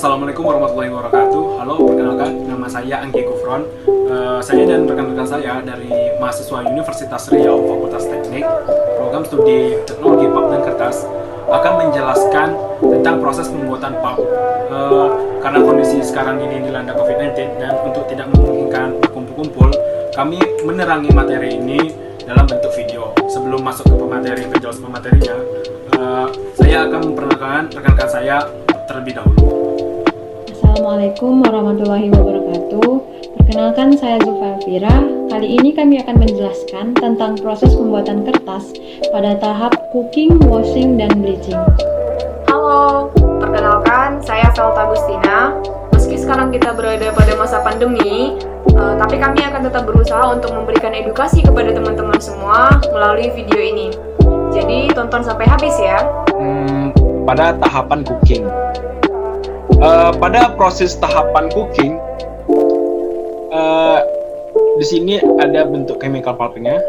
Assalamualaikum warahmatullahi wabarakatuh. Halo, perkenalkan, nama saya Anggi Gufron. Saya dan rekan-rekan saya dari mahasiswa Universitas Riau Fakultas Teknik, program studi Teknologi Pulp dan Kertas, akan menjelaskan tentang proses pembuatan pulp. Karena kondisi sekarang ini dilanda COVID-19 dan untuk tidak memungkinkan berkumpul-kumpul, kami menerangi materi ini dalam bentuk video. Sebelum masuk ke penjelasan materinya, saya akan memperkenalkan rekan-rekan saya terlebih dahulu. Assalamualaikum warahmatullahi wabarakatuh. Perkenalkan, saya Zulfa Elvira. Kali ini kami akan menjelaskan tentang proses pembuatan kertas pada tahap cooking, washing, dan bleaching. Halo, perkenalkan saya Felta Agustina. Meski sekarang kita berada pada masa pandemi, tapi kami akan tetap berusaha untuk memberikan edukasi kepada teman-teman semua melalui video ini. Jadi tonton sampai habis ya. Pada tahapan cooking, pada proses tahapan cooking, di sini ada bentuk chemical pulping-nya.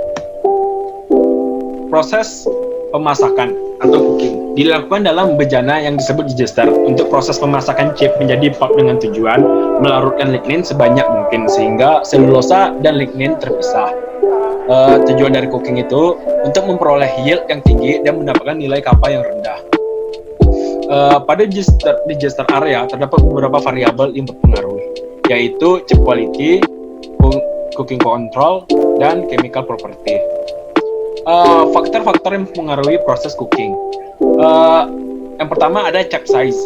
Proses pemasakan atau cooking dilakukan dalam bejana yang disebut digester untuk proses pemasakan chip menjadi pulp dengan tujuan melarutkan lignin sebanyak mungkin sehingga selulosa dan lignin terpisah. Tujuan dari cooking itu untuk memperoleh yield yang tinggi dan mendapatkan nilai kappa yang rendah. Pada digester area terdapat beberapa variabel yang berpengaruh, yaitu chip quality, cooking control, dan chemical property. Faktor-faktor yang mempengaruhi proses cooking. Yang pertama ada chip size.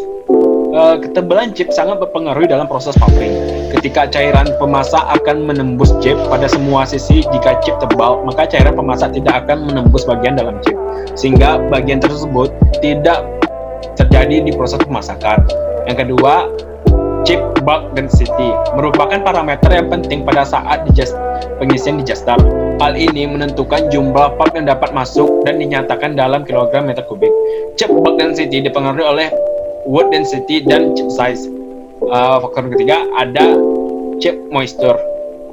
Ketebalan chip sangat berpengaruh dalam proses pulping. Ketika cairan pemasak akan menembus chip pada semua sisi, jika chip tebal, maka cairan pemasak tidak akan menembus bagian dalam chip, sehingga bagian tersebut tidak terjadi di proses pemasakan. Yang kedua, chip bulk density merupakan parameter yang penting pada saat pengisian digester. Hal ini menentukan jumlah pulp yang dapat masuk dan dinyatakan dalam kilogram meter kubik. Chip bulk density dipengaruhi oleh wood density dan chip size. Faktor ketiga ada chip moisture,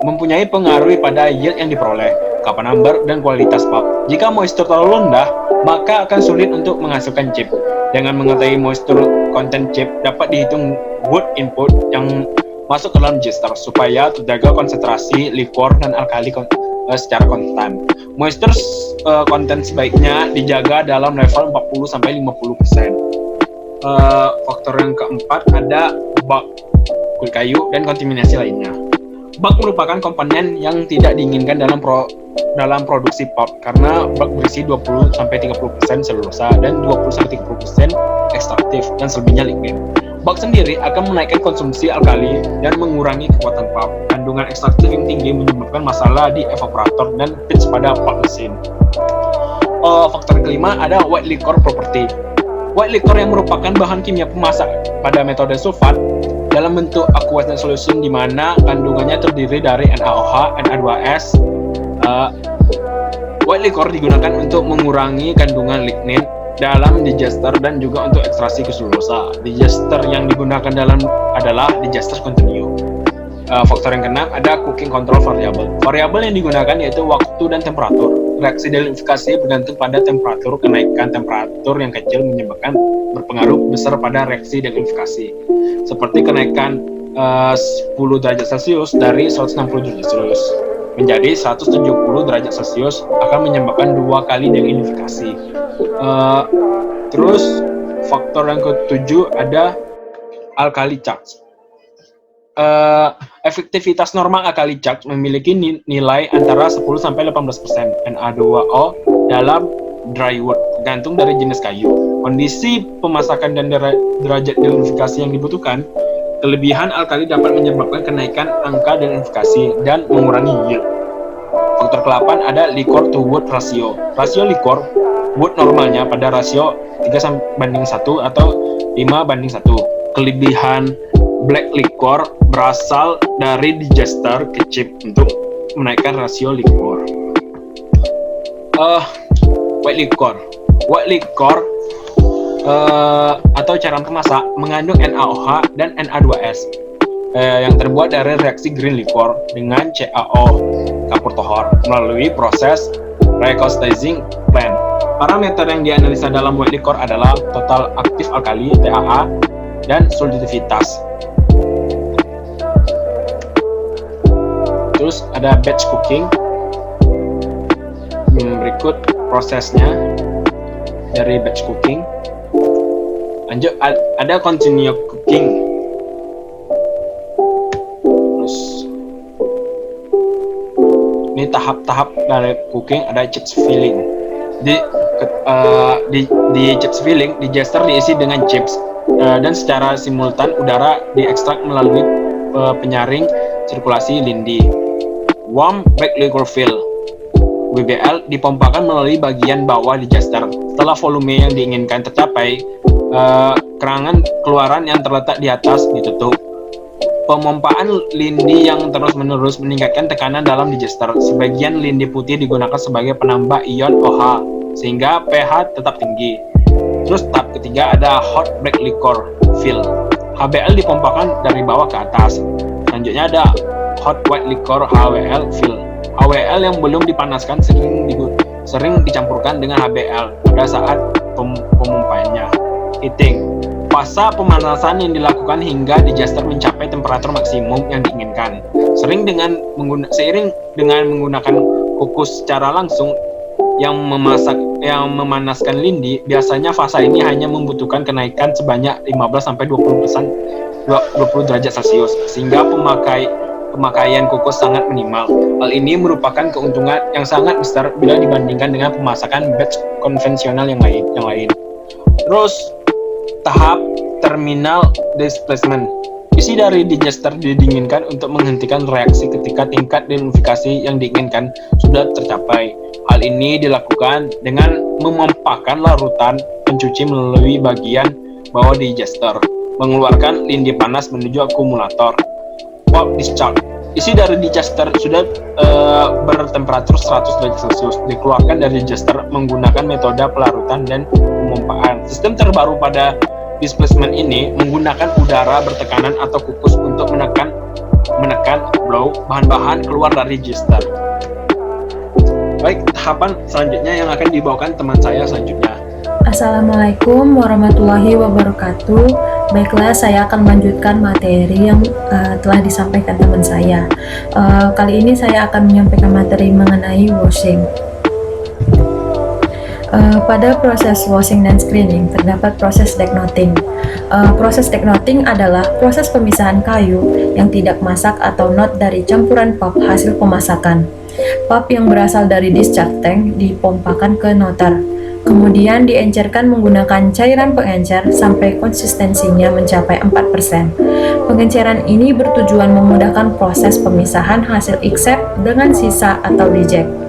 mempunyai pengaruh pada yield yang diperoleh, kappa number, dan kualitas pulp. Jika moisture terlalu rendah, maka akan sulit untuk menghasilkan chip. Dengan mengetahui moisture content chip, dapat dihitung wood input yang masuk ke dalam digester supaya terjaga konsentrasi likor dan alkali secara konstan. Moisture content sebaiknya dijaga dalam level 40-50%. Faktor yang keempat ada bulk, kulit kayu, dan kontaminasi lainnya. Bulk merupakan komponen yang tidak diinginkan dalam produksi pulp karena bulk berisi 20-30% selulosa dan 20-30% ekstraktif dan selebihnya lignin. Bulk sendiri akan menaikkan konsumsi alkali dan mengurangi kekuatan pulp. Kandungan ekstraktif yang tinggi menyebabkan masalah di evaporator dan pitch pada pulp mesin. Faktor kelima ada white liquor property. White liquor yang merupakan bahan kimia pemasak pada metode sulfat dalam bentuk aqueous solution di mana kandungannya terdiri dari NaOH, Na2S. White liquor digunakan untuk mengurangi kandungan lignin dalam digester dan juga untuk ekstraksi keselulosa. Digester yang digunakan adalah digester continue. Faktor yang keenam ada cooking control variable. Variabel yang digunakan yaitu waktu dan temperatur. Reaksi dehumidikasi bergantung pada temperatur. Kenaikan temperatur yang kecil menyebabkan berpengaruh besar pada reaksi dehumidikasi. Seperti kenaikan 10 derajat Celcius dari 160 derajat Celcius menjadi 170 derajat Celcius akan menyebabkan 2 kali dehumidikasi. Terus faktor yang ketujuh ada alkali charge. Efektivitas normal alkali charge memiliki nilai antara 10-18% Na2O dalam dry wood, tergantung dari jenis kayu, kondisi pemasakan dan derajat dehumidikasi yang dibutuhkan. Kelebihan alkali dapat menyebabkan kenaikan angka dehumidikasi dan mengurangi yield. Faktor ke-8 ada liquor to wood ratio. Rasio liquor wood normalnya pada rasio 3:1 atau 5:1. Kelebihan black liquor berasal dari digester ke chip untuk menaikkan rasio liquor. White liquor atau cairan pemasak mengandung NaOH dan Na2S yang terbuat dari reaksi green liquor dengan CaO kapur tohor melalui proses recontacting plant. Parameter yang dianalisa dalam white liquor adalah total aktif alkali (TAA), dan solidivitas. Terus ada batch cooking. Berikut prosesnya dari batch cooking. Lanjut ada continue cooking. Terus ini tahap-tahap dari cooking. Ada chips filling. Di chips filling, digester diisi dengan chips dan secara simultan udara diekstrak melalui penyaring sirkulasi lindi. Warm Black Liquor Fill (WBL) dipompakan melalui bagian bawah digester. Setelah volume yang diinginkan tercapai, kerangan keluaran yang terletak di atas ditutup. Pemompaan lindi yang terus-menerus meningkatkan tekanan dalam digester. Sebagian lindi putih digunakan sebagai penambah ion OH sehingga pH tetap tinggi. Terus tahap ketiga ada Hot Black Liquor Fill. HBL dipompakan dari bawah ke atas. Selanjutnya ada Hot White Liquor HWL Fill. HWL yang belum dipanaskan sering dicampurkan dengan HBL pada saat pemompaannya. Heating. Fase pemanasan yang dilakukan hingga digester mencapai temperatur maksimum yang diinginkan. Seiring dengan menggunakan kukus secara langsung yang memanaskan lindi, biasanya fase ini hanya membutuhkan kenaikan sebanyak 15-20 derajat Celcius, sehingga pemakaian kukus sangat minimal. Hal ini merupakan keuntungan yang sangat besar bila dibandingkan dengan pemasakan batch konvensional yang lain. Terus tahap terminal displacement. Isi dari digester didinginkan untuk menghentikan reaksi ketika tingkat denitrifikasi yang diinginkan sudah tercapai. Hal ini dilakukan dengan memompahkan larutan pencuci melalui bagian bawah digester, mengeluarkan lindi panas menuju akumulator. Pop discharge. Isi dari digester sudah bertemperatur 100 derajat Celcius dikeluarkan dari digester menggunakan metode pelarutan dan pemompaan. Sistem terbaru pada displacement ini menggunakan udara bertekanan atau kukus untuk menekan blow bahan-bahan keluar dari digester. Baik, tahapan selanjutnya yang akan dibawakan teman saya selanjutnya. Assalamualaikum warahmatullahi wabarakatuh. Baiklah, saya akan melanjutkan materi yang telah disampaikan teman saya. Kali ini saya akan menyampaikan materi mengenai washing. Pada proses washing dan screening terdapat proses decknoting. Proses decknoting adalah proses pemisahan kayu yang tidak masak atau knot dari campuran pulp hasil pemasakan. Pulp yang berasal dari discharge tank dipompakan ke noter, kemudian diencerkan menggunakan cairan pengencer sampai konsistensinya mencapai 4%. Pengenceran ini bertujuan memudahkan proses pemisahan hasil extract dengan sisa atau reject.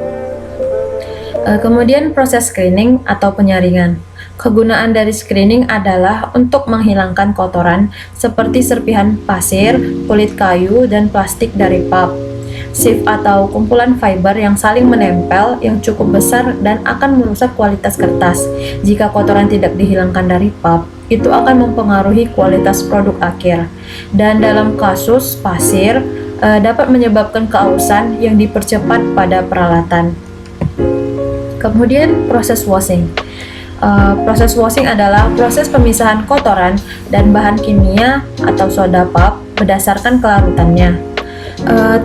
Kemudian proses screening atau penyaringan. Kegunaan dari screening adalah untuk menghilangkan kotoran seperti serpihan pasir, kulit kayu, dan plastik dari pulp. Sieve atau kumpulan fiber yang saling menempel yang cukup besar dan akan merusak kualitas kertas. Jika kotoran tidak dihilangkan dari pulp, itu akan mempengaruhi kualitas produk akhir. Dan dalam kasus pasir, dapat menyebabkan keausan yang dipercepat pada peralatan. Kemudian proses washing. Proses washing adalah proses pemisahan kotoran dan bahan kimia atau soda pulp berdasarkan kelarutannya.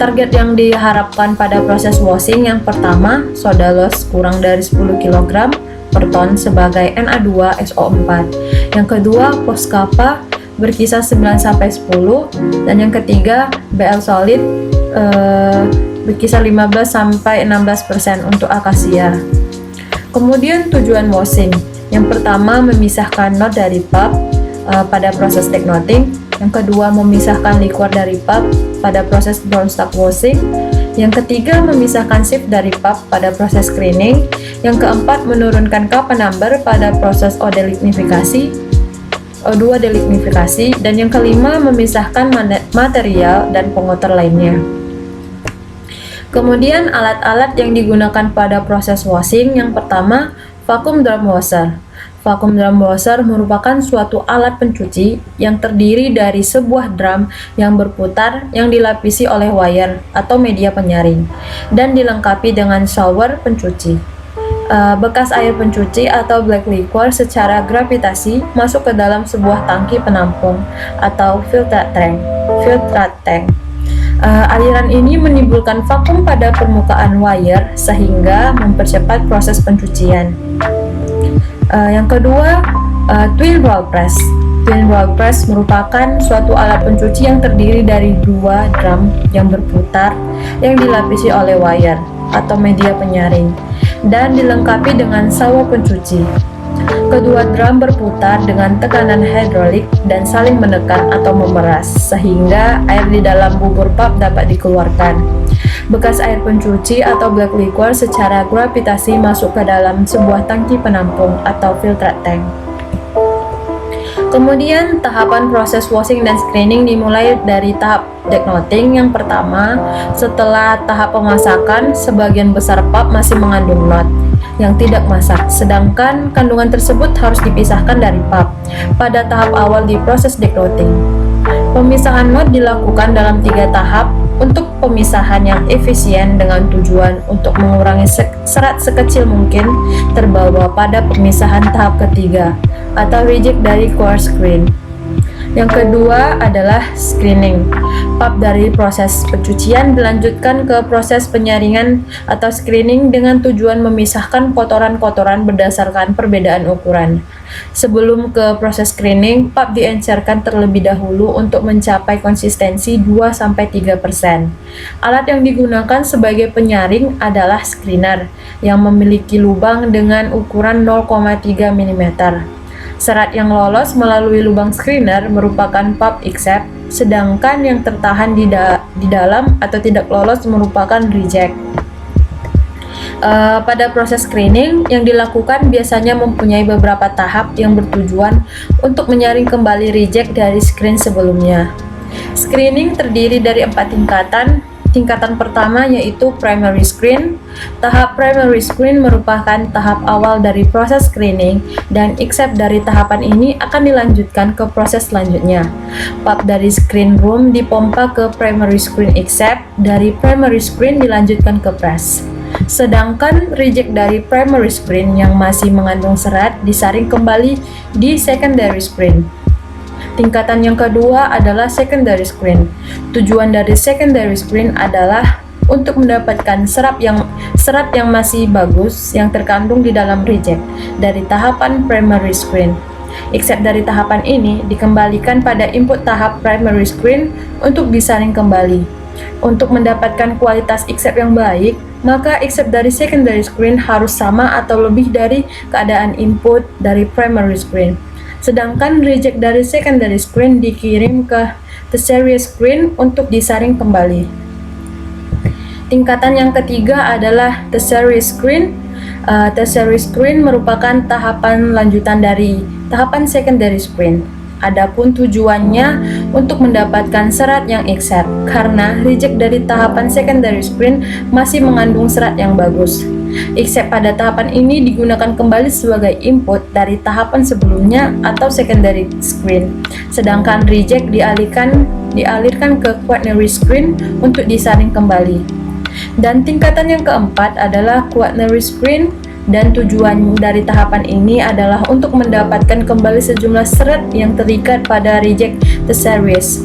Target yang diharapkan pada proses washing yang pertama, soda loss kurang dari 10 kg per ton sebagai Na2SO4. Yang kedua, Poskapa berkisar 9-10, dan yang ketiga, BL solid berkisar 15-16% untuk akasia. Kemudian tujuan washing. Yang pertama, memisahkan knot dari pulp pada proses decknoting. Yang kedua, memisahkan liquor dari pulp pada proses brown stock washing. Yang ketiga, memisahkan sieve dari pulp pada proses screening. Yang keempat, menurunkan kappa number pada proses O2 delignifikasi. Dan yang kelima, memisahkan material dan pengotor lainnya. Kemudian alat-alat yang digunakan pada proses washing. Yang pertama, vacuum drum washer. Vacuum drum washer merupakan suatu alat pencuci yang terdiri dari sebuah drum yang berputar yang dilapisi oleh wire atau media penyaring dan dilengkapi dengan shower pencuci. bekas air pencuci atau black liquor secara gravitasi masuk ke dalam sebuah tangki penampung atau filtrat tank. Aliran ini menimbulkan vakum pada permukaan wire sehingga mempercepat proses pencucian. Yang kedua, twin roll press. Twin roll press merupakan suatu alat pencuci yang terdiri dari dua drum yang berputar yang dilapisi oleh wire atau media penyaring dan dilengkapi dengan sawo pencuci. Kedua drum berputar dengan tekanan hidrolik dan saling menekan atau memeras sehingga air di dalam bubur pulp dapat dikeluarkan. Bekas air pencuci atau black liquor secara gravitasi masuk ke dalam sebuah tangki penampung atau filtrat tank. Kemudian tahapan proses washing dan screening dimulai dari tahap decknoting yang pertama. Setelah tahap pemasakan, sebagian besar pulp masih mengandung knot yang tidak masak, sedangkan kandungan tersebut harus dipisahkan dari pulp pada tahap awal di proses decknoting. Pemisahan knot dilakukan dalam 3 tahap untuk pemisahan yang efisien dengan tujuan untuk mengurangi serat sekecil mungkin terbawa pada pemisahan tahap ketiga atau reject dari core screen. Yang kedua adalah screening. Pulp dari proses pencucian dilanjutkan ke proses penyaringan atau screening dengan tujuan memisahkan kotoran-kotoran berdasarkan perbedaan ukuran. Sebelum ke proses screening, pulp diencerkan terlebih dahulu untuk mencapai konsistensi 2-3%. Alat yang digunakan sebagai penyaring adalah screener yang memiliki lubang dengan ukuran 0,3 mm. Serat yang lolos melalui lubang screener merupakan pulp except, sedangkan yang tertahan di dalam atau tidak lolos merupakan reject. Pada proses screening yang dilakukan biasanya mempunyai beberapa tahap yang bertujuan untuk menyaring kembali reject dari screen sebelumnya. Screening terdiri dari 4 tingkatan. Tingkatan pertama yaitu primary screen. Tahap primary screen merupakan tahap awal dari proses screening dan except dari tahapan ini akan dilanjutkan ke proses selanjutnya. Pulp dari screen room dipompa ke primary screen except, dari primary screen dilanjutkan ke press. Sedangkan reject dari primary screen yang masih mengandung serat disaring kembali di secondary screen. Tingkatan yang kedua adalah secondary screen. Tujuan dari secondary screen adalah untuk mendapatkan serat yang masih bagus yang terkandung di dalam reject dari tahapan primary screen. Except dari tahapan ini dikembalikan pada input tahap primary screen untuk disaring kembali. Untuk mendapatkan kualitas except yang baik, maka except dari secondary screen harus sama atau lebih dari keadaan input dari primary screen. Sedangkan reject dari secondary screen dikirim ke tertiary screen untuk disaring kembali. Tingkatan yang ketiga adalah tertiary screen. Tertiary screen merupakan tahapan lanjutan dari tahapan secondary screen. Adapun tujuannya untuk mendapatkan serat yang except, karena reject dari tahapan secondary screen masih mengandung serat yang bagus. Except pada tahapan ini digunakan kembali sebagai input dari tahapan sebelumnya atau secondary screen, sedangkan reject dialirkan ke quaternary screen untuk disaring kembali. Dan tingkatan yang keempat adalah quaternary screen, dan tujuan dari tahapan ini adalah untuk mendapatkan kembali sejumlah serat yang terikat pada reject tertiaries.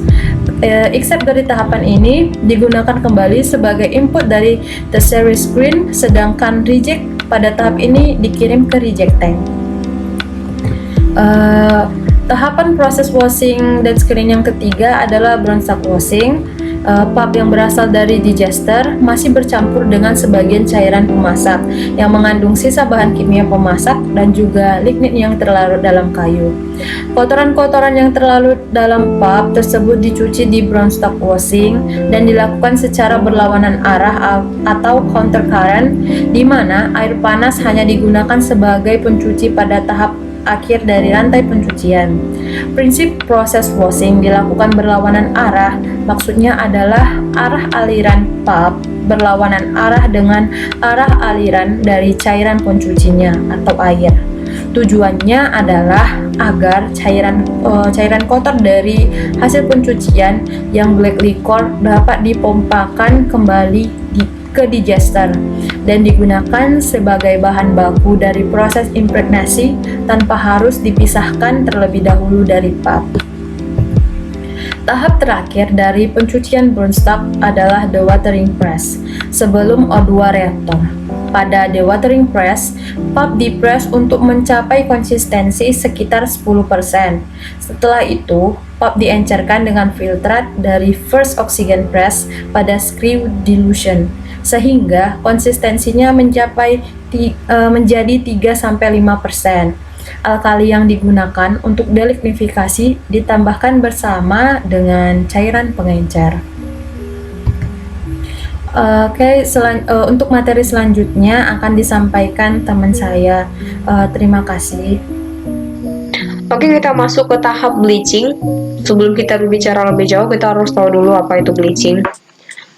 Except dari tahapan ini digunakan kembali sebagai input dari tertiary screen, sedangkan reject pada tahap ini dikirim ke reject tank. Tahapan proses washing dan screen yang ketiga adalah brown stock washing. Pulp yang berasal dari digester masih bercampur dengan sebagian cairan pemasak yang mengandung sisa bahan kimia pemasak dan juga lignin yang terlarut dalam kayu. Kotoran-kotoran yang terlarut dalam pulp tersebut dicuci di brown stock washing dan dilakukan secara berlawanan arah atau counter current, di mana air panas hanya digunakan sebagai pencuci pada tahap akhir dari rantai pencucian. Prinsip proses washing dilakukan berlawanan arah, maksudnya adalah arah aliran pulp berlawanan arah dengan arah aliran dari cairan pencucinya atau air. Tujuannya adalah agar cairan kotor dari hasil pencucian yang black liquor dapat dipompakan kembali ke digester dan digunakan sebagai bahan baku dari proses impregnasi tanpa harus dipisahkan terlebih dahulu dari pulp. Tahap terakhir dari pencucian brownstock adalah dewatering press sebelum O2 reaktor. Pada dewatering press, pulp dipress untuk mencapai konsistensi sekitar 10%. Setelah itu, pulp diencerkan dengan filtrat dari first oxygen press pada screw dilution, sehingga konsistensinya menjadi 3-5%. Alkali yang digunakan untuk delignifikasi ditambahkan bersama dengan cairan pengencer. Untuk materi selanjutnya akan disampaikan teman saya. Terima kasih. Oke, kita masuk ke tahap bleaching. Sebelum kita berbicara lebih jauh, kita harus tahu dulu apa itu bleaching.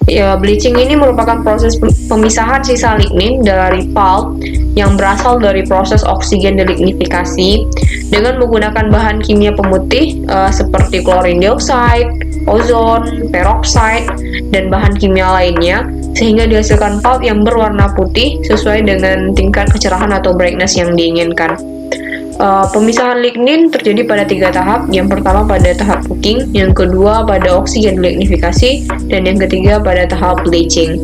Ya, bleaching ini merupakan proses pemisahan sisa lignin dari pulp yang berasal dari proses oksigen delignifikasi dengan menggunakan bahan kimia pemutih seperti chlorine dioxide, ozon, peroxide, dan bahan kimia lainnya, sehingga dihasilkan pulp yang berwarna putih sesuai dengan tingkat kecerahan atau brightness yang diinginkan. Pemisahan lignin terjadi pada 3 tahap. Yang pertama pada tahap cooking, yang kedua pada oksigen delignifikasi, dan yang ketiga pada tahap bleaching.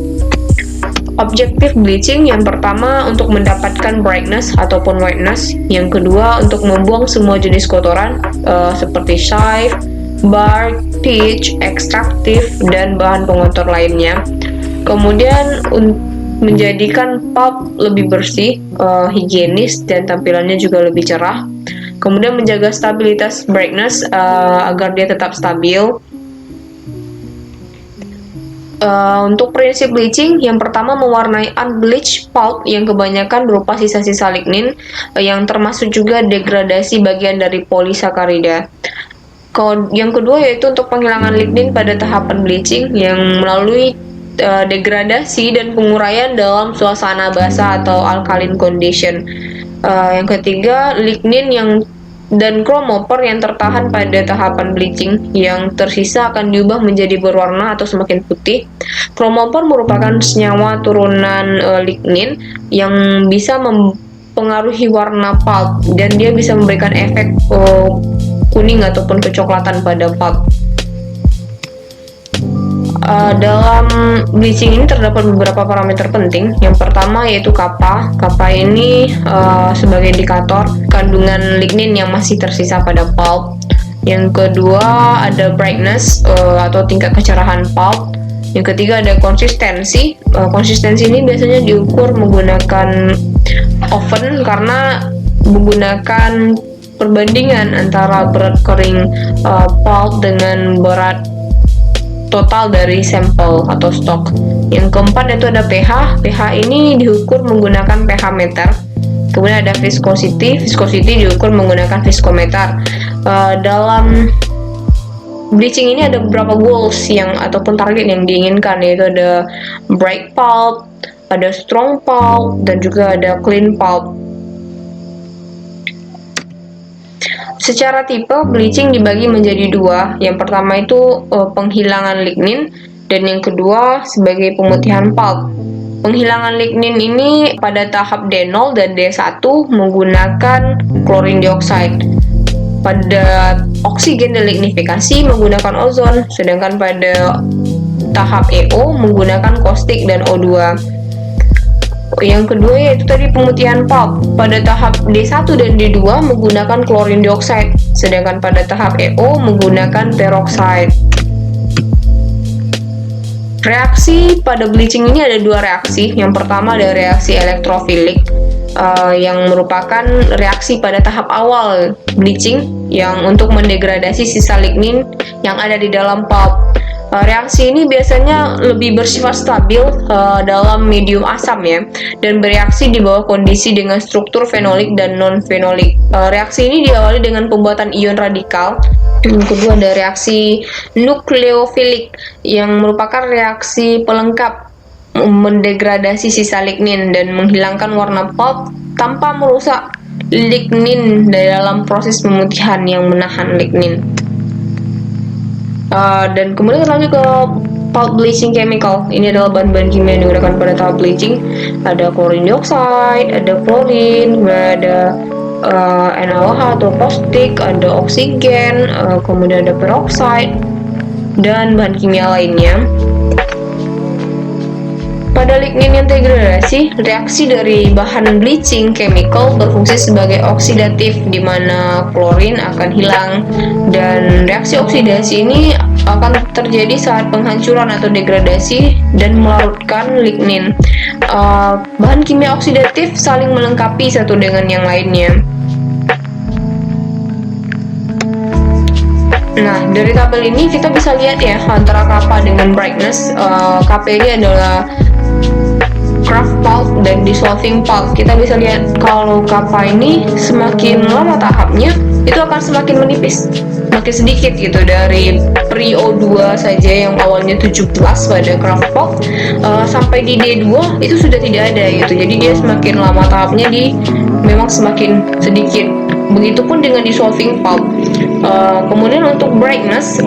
Objektif bleaching yang pertama untuk mendapatkan brightness ataupun whiteness, yang kedua untuk membuang semua jenis kotoran seperti chive, bark, pitch, ekstraktif, dan bahan pengotor lainnya. Kemudian menjadikan pulp lebih bersih, higienis, dan tampilannya juga lebih cerah. Kemudian menjaga stabilitas brightness agar dia tetap stabil. Untuk prinsip bleaching, yang pertama mewarnai unbleached pulp yang kebanyakan berupa sisa-sisa lignin yang termasuk juga degradasi bagian dari polisakarida. Yang kedua yaitu untuk penghilangan lignin pada tahapan bleaching yang melalui degradasi dan penguraian dalam suasana basah atau alkaline condition. Yang ketiga, lignin dan chromophore yang tertahan pada tahapan bleaching yang tersisa akan diubah menjadi berwarna atau semakin putih. Chromophore merupakan senyawa turunan lignin yang bisa mempengaruhi warna pulp dan dia bisa memberikan efek kuning ataupun kecoklatan pada pulp. Dalam bleaching ini terdapat beberapa parameter penting. Yang pertama yaitu kappa. Kappa ini sebagai indikator kandungan lignin yang masih tersisa pada pulp. Yang kedua ada brightness atau tingkat kecerahan pulp. Yang ketiga ada konsistensi. Konsistensi ini biasanya diukur menggunakan oven karena menggunakan perbandingan antara berat kering pulp dengan berat total dari sampel atau stok. Yang keempat itu ada pH. pH ini diukur menggunakan pH meter. Kemudian ada viscosity. Viscosity diukur menggunakan viscometer. Dalam bleaching ini ada beberapa goals ataupun target yang diinginkan, yaitu ada bright pulp, ada strong pulp, dan juga ada clean pulp. Secara tipe, bleaching dibagi menjadi 2. Yang pertama itu penghilangan lignin, dan yang kedua sebagai pemutihan pulp. Penghilangan lignin ini pada tahap D0 dan D1 menggunakan chlorine dioxide. Pada oksigen delignifikasi menggunakan ozon, sedangkan pada tahap EO menggunakan caustic dan O2. Yang kedua yaitu tadi pemutihan pulp. Pada tahap D1 dan D2 menggunakan chlorine dioxide, sedangkan pada tahap EO menggunakan peroxide. Reaksi pada bleaching ini ada 2 reaksi. Yang pertama ada reaksi elektrofilik yang merupakan reaksi pada tahap awal bleaching yang untuk mendegradasi sisa lignin yang ada di dalam pulp. Reaksi ini biasanya lebih bersifat stabil dalam medium asam ya, dan bereaksi di bawah kondisi dengan struktur fenolik dan non-fenolik. Reaksi ini diawali dengan pembuatan ion radikal. Yang kedua ada reaksi nukleofilik yang merupakan reaksi pelengkap mendegradasi sisa lignin dan menghilangkan warna pulp tanpa merusak lignin dalam proses pemutihan yang menahan lignin. Dan kemudian lanjut ke pulp bleaching chemical. Ini adalah bahan-bahan kimia yang digunakan pada tahap bleaching. Ada chlorine dioxide, ada chlorine, ada NaOH atau caustic, ada oksigen, kemudian ada peroxide, dan bahan kimia lainnya. Pada lignin yang degradasi, reaksi dari bahan bleaching chemical berfungsi sebagai oksidatif, di mana klorin akan hilang, dan reaksi oksidasi ini akan terjadi saat penghancuran atau degradasi dan melarutkan lignin. Bahan kimia oksidatif saling melengkapi satu dengan yang lainnya. Nah, dari tabel ini kita bisa lihat ya antara kappa dengan brightness. Kp ini adalah craft pulp dan dissolving pulp. Kita bisa lihat kalau kappa ini semakin lama tahapnya itu akan semakin menipis, makin sedikit gitu. Dari pre-O2 saja yang awalnya 17 pada craft pulp sampai di D2 itu sudah tidak ada gitu. Jadi dia semakin lama tahapnya memang semakin sedikit. Begitupun dengan dissolving pulp. Kemudian untuk brightness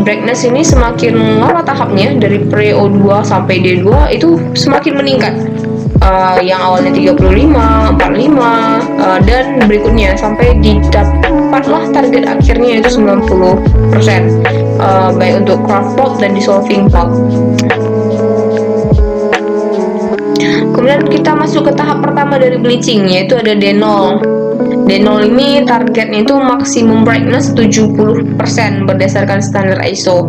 ini semakin lama tahapnya, dari pre-O2 sampai D2 itu semakin meningkat. Yang awalnya 35, 45, dan berikutnya sampai didapatlah target akhirnya yaitu 90%, baik untuk craft pulp dan dissolving pulp. Kemudian kita masuk ke tahap pertama dari bleaching, yaitu ada D0. D0 ini targetnya itu maksimum brightness 70% berdasarkan standar ISO.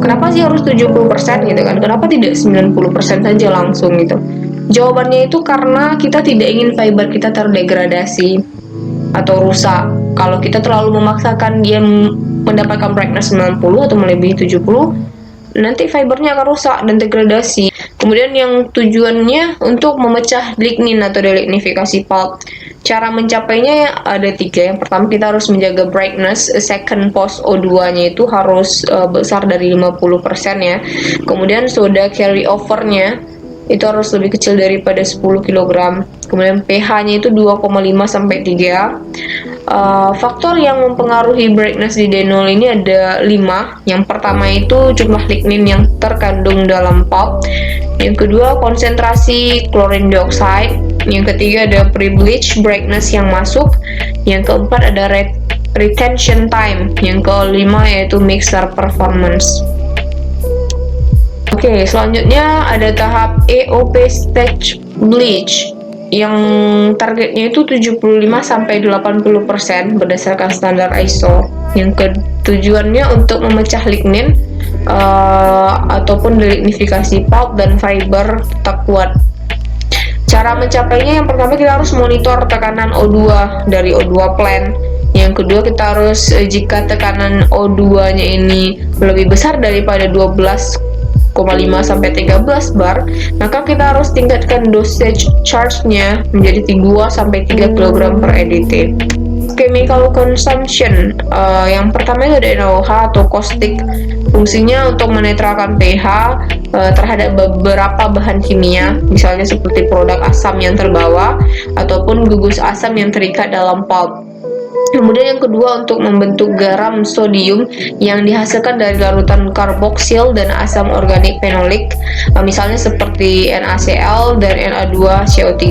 Kenapa sih harus 70% gitu kan? Kenapa tidak 90% saja langsung gitu? Jawabannya itu karena kita tidak ingin fiber kita terdegradasi atau rusak. Kalau kita terlalu memaksakan dia mendapatkan brightness 90 atau melebihi 70, nanti fibernya akan rusak dan degradasi. Kemudian yang tujuannya untuk memecah lignin atau delignifikasi pulp. Cara mencapainya ada 3. Yang pertama, kita harus menjaga brightness. Second, post O2-nya itu harus besar dari 50% ya. Kemudian soda carry over-nya itu harus lebih kecil daripada 10 kg. Kemudian pH-nya itu 2,5 sampai 3. Faktor yang mempengaruhi brightness di D0 ini ada 5. Yang pertama itu jumlah lignin yang terkandung dalam pulp. Yang kedua, konsentrasi chlorine dioxide. Yang ketiga ada pre-bleach brightness yang masuk. Yang keempat ada retention time. Yang kelima yaitu mixer performance. Oke, selanjutnya ada tahap EOP stage bleach yang targetnya itu 75-80% berdasarkan standar ISO. Yang tujuannya untuk memecah lignin ataupun delignifikasi pulp dan fiber tetap kuat. Cara mencapainya, yang pertama kita harus monitor tekanan O2 dari O2 plant. Yang kedua, kita harus jika tekanan O2-nya ini lebih besar daripada 12,5 sampai 13 bar, maka kita harus tingkatkan dosage charge-nya menjadi 2 sampai 3 kg per EDT. Chemical consumption, yang pertama itu ada NaOH atau caustic. Fungsinya untuk menetralkan pH terhadap beberapa bahan kimia, misalnya seperti produk asam yang terbawa ataupun gugus asam yang terikat dalam pulp. Kemudian yang kedua, untuk membentuk garam sodium yang dihasilkan dari larutan karboksil dan asam organik fenolik, misalnya seperti NaCl dan Na2CO3.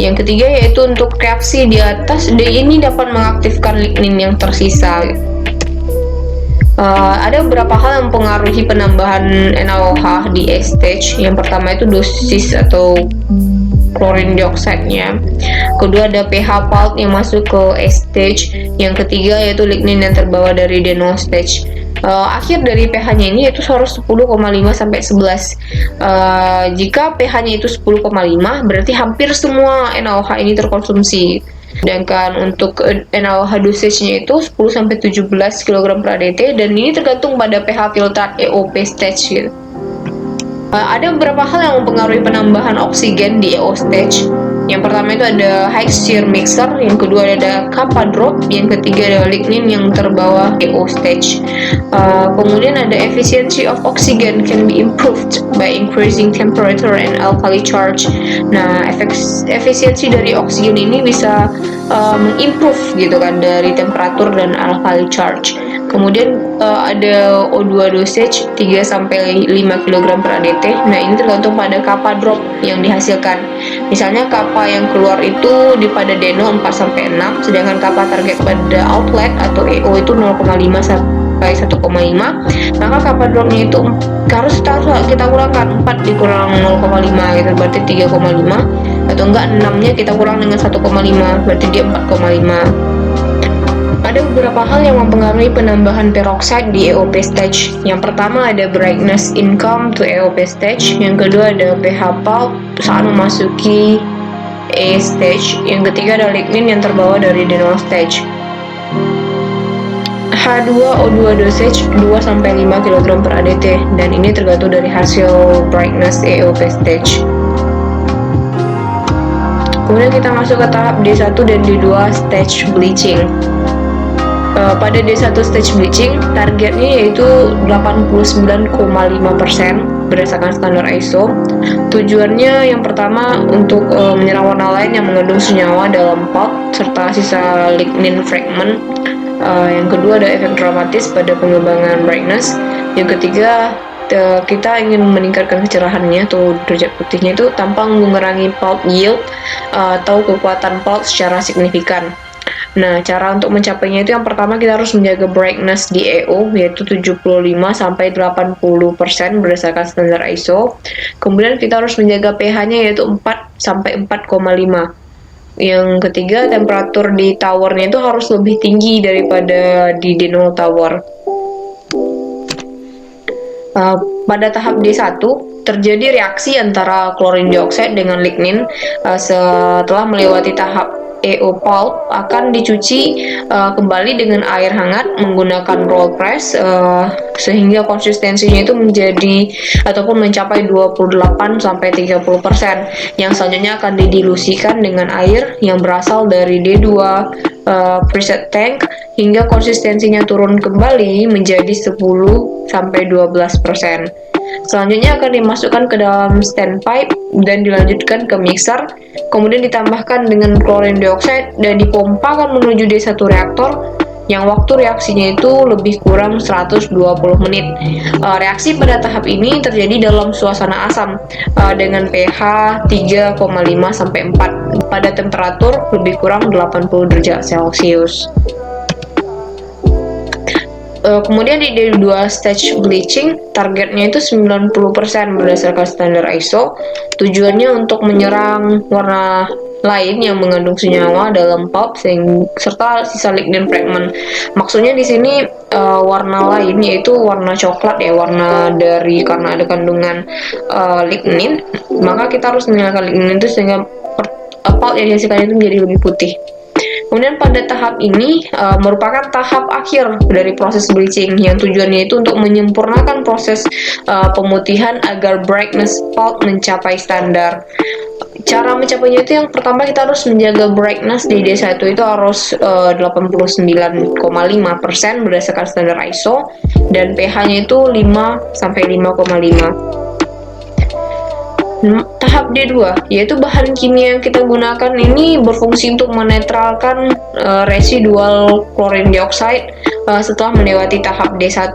Yang ketiga yaitu untuk reaksi di atas, D ini dapat mengaktifkan lignin yang tersisa. Ada beberapa hal yang mempengaruhi penambahan NaOH di S-stage. Yang pertama itu dosis atau chlorine dioxide-nya. Kedua ada pH pulp yang masuk ke S-stage. Yang ketiga yaitu lignin yang terbawa dari D0 stage. Akhir dari pH-nya ini itu harus 10,5 sampai 11. Jika pH-nya itu 10,5, berarti hampir semua NaOH ini terkonsumsi. Sedangkan untuk NaOH dosage-nya itu 10 sampai 17 kg per ADT, dan ini tergantung pada pH filter EOP stage gitu. Ada beberapa hal yang mempengaruhi penambahan oksigen di EO stage. Yang pertama itu ada high shear mixer, yang kedua ada kappa drop, yang ketiga ada lignin yang terbawa EO stage. Kemudian ada efficiency of oxygen can be improved by increasing temperature and alkali charge. Nah, efisiensi dari oksigen ini bisa mengimprove gitu kan dari temperatur dan alkali charge. Kemudian ada O2 dosage 3 sampai 5 kg per ADT. Nah, ini tergantung pada kappa drop yang dihasilkan. Misalnya kappa yang keluar itu pada D0 4 sampai 6, sedangkan kappa target pada outlet atau EO itu 0,5 sampai 1,5, maka kappa dropnya itu harus kita kurangkan 4 dikurang 0,5 gitu, berarti 3,5, atau enggak 6-nya kita kurang dengan 1,5, berarti dia 4,5. Ada beberapa hal yang mempengaruhi penambahan peroxide di EOP stage. Yang pertama ada brightness income to EOP stage, yang kedua ada pH pulp saat memasuki A stage, yang ketiga ada lignin yang terbawa dari D0 stage. H2O2 dosage 2-5 kg per ADT, dan ini tergantung dari hasil brightness EOP stage. Kemudian kita masuk ke tahap D1 dan D2 stage bleaching. Pada D1 stage bleaching, targetnya yaitu 89,5% berdasarkan standar ISO. Tujuannya yang pertama untuk menyerang warna lain yang mengandung senyawa dalam pulp serta sisa lignin fragment. Yang kedua ada efek dramatis pada pengembangan brightness. Yang ketiga, kita ingin meningkatkan kecerahannya atau derajat putihnya itu tanpa mengurangi pulp yield atau kekuatan pulp secara signifikan. Nah, cara untuk mencapainya itu yang pertama kita harus menjaga brightness di EO yaitu 75 sampai 80% berdasarkan standar ISO. Kemudian kita harus menjaga pH-nya yaitu 4 sampai 4,5. Yang ketiga, temperatur di towernya itu harus lebih tinggi daripada di D0 tower. Pada tahap D1 terjadi reaksi antara chlorine dioxide dengan lignin. Setelah melewati tahap EO pulp akan dicuci kembali dengan air hangat menggunakan roll press sehingga konsistensinya itu menjadi ataupun mencapai 28 sampai 30%. Yang selanjutnya akan didilusikan dengan air yang berasal dari D2 preset tank hingga konsistensinya turun kembali menjadi 10 sampai 12%. Selanjutnya akan dimasukkan ke dalam standpipe dan dilanjutkan ke mixer, kemudian ditambahkan dengan chlorine dioxide dan dipompakan menuju D1 reaktor yang waktu reaksinya itu lebih kurang 120 menit. Reaksi pada tahap ini terjadi dalam suasana asam dengan pH 3,5 sampai 4 pada temperatur lebih kurang 80 derajat Celcius. Kemudian di D2 stage bleaching, targetnya itu 90% berdasarkan standar ISO. Tujuannya untuk menyerang warna lain yang mengandung senyawa dalam pulp serta sisa lignin fragment. Maksudnya di sini warna lain yaitu warna coklat ya, warna dari karena ada kandungan lignin, maka kita harus menyalakan lignin itu sehingga pulp yang dihasilkan itu menjadi lebih putih. Kemudian pada tahap ini merupakan tahap akhir dari proses bleaching yang tujuannya itu untuk menyempurnakan proses pemutihan agar brightness pulp mencapai standar. Cara mencapainya itu yang pertama kita harus menjaga brightness di D1 itu harus 89,5% berdasarkan standar ISO dan pH-nya itu 5 sampai 5,5. Tahap D2 yaitu bahan kimia yang kita gunakan ini berfungsi untuk menetralkan residual chlorine dioxide. Setelah melewati tahap D1,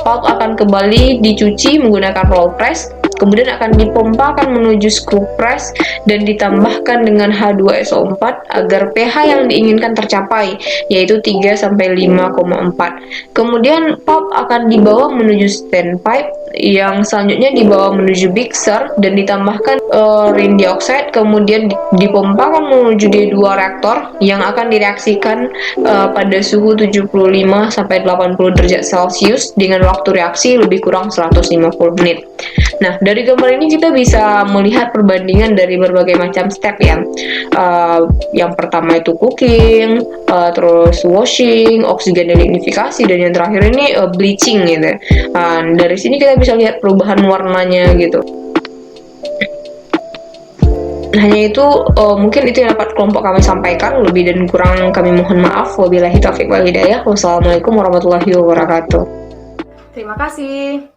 pulp akan kembali dicuci menggunakan roll press, kemudian akan dipompakan menuju screw press dan ditambahkan dengan H2SO4 agar pH yang diinginkan tercapai yaitu 3 sampai 5,4. Kemudian pulp akan dibawa menuju standpipe yang selanjutnya dibawa menuju mixer dan ditambahkan chlorine dioxide, kemudian dipompakan menuju D2 reaktor yang akan direaksikan pada suhu 75 sampai 80 derajat Celcius dengan waktu reaksi lebih kurang 150 menit. Nah, dari gambar ini kita bisa melihat perbandingan dari berbagai macam step ya. Yang pertama itu cooking, terus washing, oksigen delignifikasi, dan yang terakhir ini bleaching gitu. Dari sini kita bisa lihat perubahan warnanya gitu. Hanya itu mungkin itu yang dapat kelompok kami sampaikan. Lebih dan kurang kami mohon maaf. Wabillahi taufiq wal hidayah. Wassalamualaikum warahmatullahi wabarakatuh. Terima kasih.